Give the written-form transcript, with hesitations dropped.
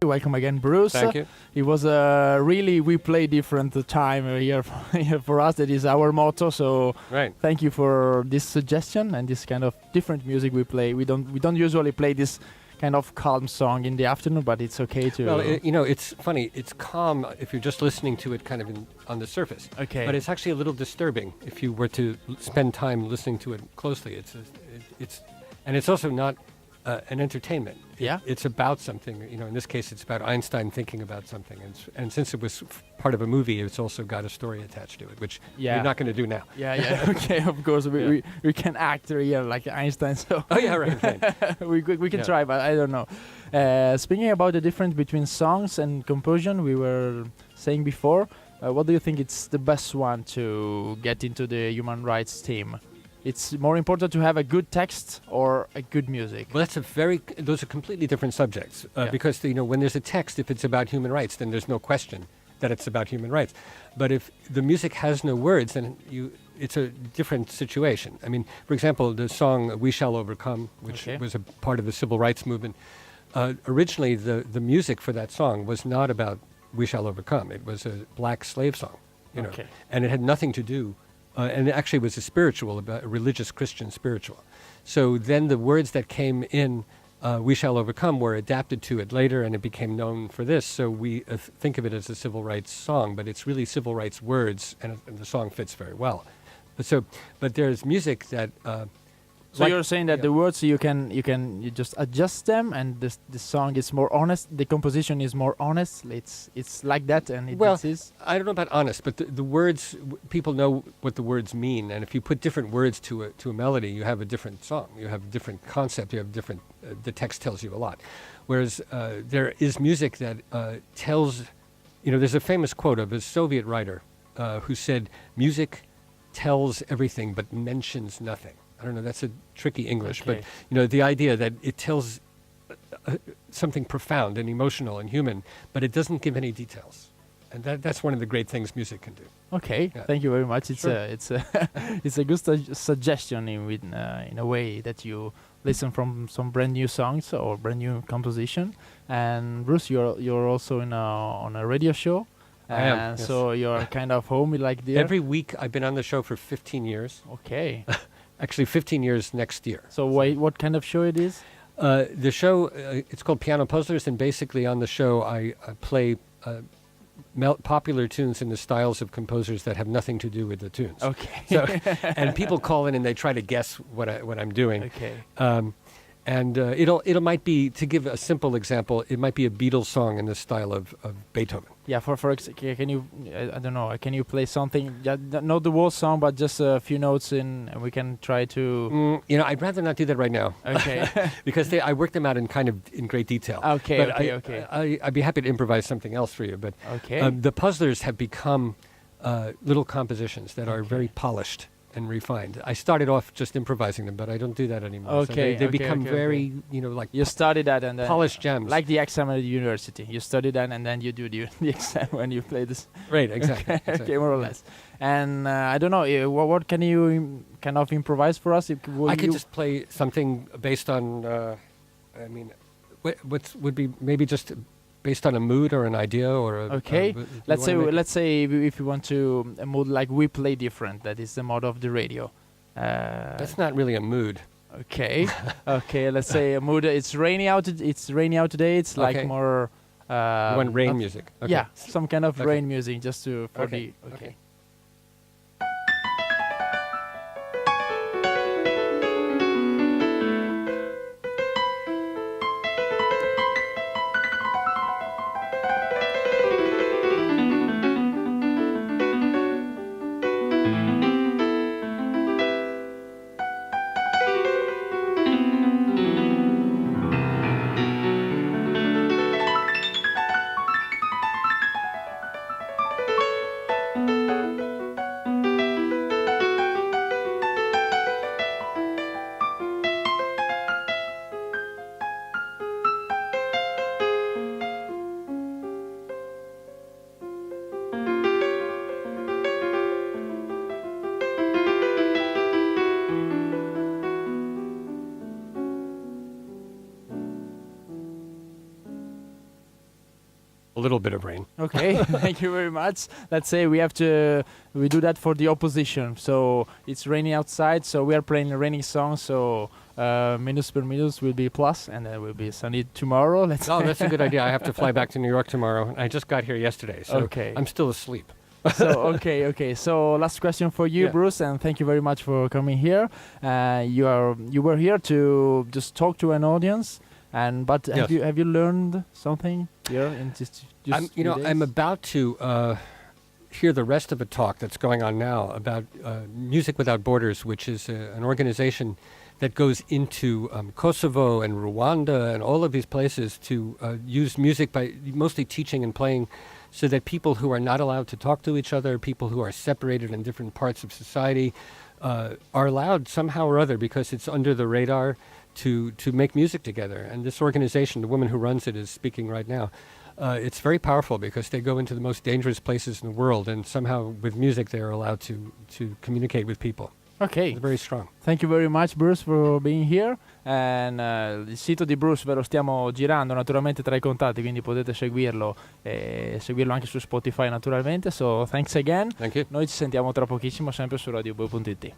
Welcome again, Bruce. Thank you. It was really, we play different time here for us. That is our motto. So Right. thank you for this suggestion and this kind of different music we play. We don't usually play this kind of calm song in the afternoon, but it's okay to. Well, it's funny. It's calm if you're just listening to it kind of on the surface. Okay. But it's actually a little disturbing if you were to spend time listening to it closely. And it's also not an entertainment. Yeah. It's about something. In this case, it's about Einstein thinking about something. And since it was part of a movie, it's also got a story attached to it, which you're not going to do now. Yeah. Okay, of course. We can act here like Einstein. So. Oh, yeah, right. we can try, but I don't know. Speaking about the difference between songs and composition, we were saying before, what do you think it's the best one to get into the human rights team? It's more important to have a good text or a good music. Well, those are completely different subjects. Because, when there's a text, if it's about human rights, then there's no question that it's about human rights. But if the music has no words, then it's a different situation. I mean, for example, the song "We Shall Overcome," which was a part of the civil rights movement, originally the music for that song was not about "We Shall Overcome." It was a black slave song, and it had nothing to do. And it actually was a religious Christian spiritual. So then the words that came in "We Shall Overcome" were adapted to it later, and it became known for this. So we think of it as a civil rights song, but it's really civil rights words, and the song fits very well. But there's music that. So you're saying that the words you just adjust them, and the song is more honest. The composition is more honest. It's like that, and it is. I don't know about honest, but the words, people know what the words mean, and if you put different words to a melody, you have a different song. You have a different concept. You have different. The text tells you a lot, whereas there is music that tells. There's a famous quote of a Soviet writer who said, "Music tells everything but mentions nothing." I don't know, that's a tricky English, but the idea that it tells something profound and emotional and human, but it doesn't give any details. And that's one of the great things music can do. Okay, thank you very much. It's a good suggestion in a way that you listen from some brand new songs or brand new composition. And Bruce, you're also on a radio show. I am, yes. So you're kind of home like there. Every week I've been on the show for 15 years. Okay. Actually, 15 years next year. So what kind of show it is? The show, it's called Piano Puzzlers, and basically on the show I play popular tunes in the styles of composers that have nothing to do with the tunes. Okay. So, and people call in and they try to guess what I'm doing. Okay. And it might be, to give a simple example, it might be a Beatles song in the style of Beethoven. Yeah, can you, I don't know, can you play something, not the whole song, but just a few notes and we can try to... I'd rather not do that right now. Okay. Because I work them out in great detail. Okay, but I'd be happy to improvise something else for you. But okay. The puzzlers have become little compositions that are very polished and refined. I started off just improvising them, but I don't do that anymore. Okay, so they become very, like you study that and then polished gems, like the exam at the university. You study that and then you do the exam when you play this. Right, exactly. Okay, more or less. And I don't know, what can you kind of improvise for us? I could just play something based on. What would be maybe just based on a mood or an idea or let's say if you want to a mood like we play different, that is the mode of the radio. That's not really a mood. Okay. Let's say a mood. It's rainy out today. It's like more you want rain music. Okay. Yeah, some kind of rain music just to okay. a little bit of rain. Okay, thank you very much. Let's say we do that for the opposition. So it's raining outside, so we are playing a raining song. So minus per minus will be plus, and it will be sunny tomorrow. Oh, that's a good idea. I have to fly back to New York tomorrow. I just got here yesterday, so okay. I'm still asleep. So okay. So last question for you, Bruce, and thank you very much for coming here. You were here to just talk to an audience, but have you learned something here in just I'm about to hear the rest of a talk that's going on now about Music Without Borders, which is an organization that goes into Kosovo and Rwanda and all of these places to use music by mostly teaching and playing, so that people who are not allowed to talk to each other, people who are separated in different parts of society, are allowed somehow or other, because it's under the radar, to make music together. And this organization, the woman who runs it is speaking right now. It's very powerful because they go into the most dangerous places in the world, and somehow with music they're allowed to communicate with people. Okay. It's very strong. Thank you very much, Bruce, for being here. Il sito di Bruce ve lo stiamo girando naturalmente tra i contatti, quindi potete seguirlo e seguirlo anche su Spotify naturalmente. So thanks again. Thank you. Noi ci sentiamo tra pochissimo sempre su RadioBue.it.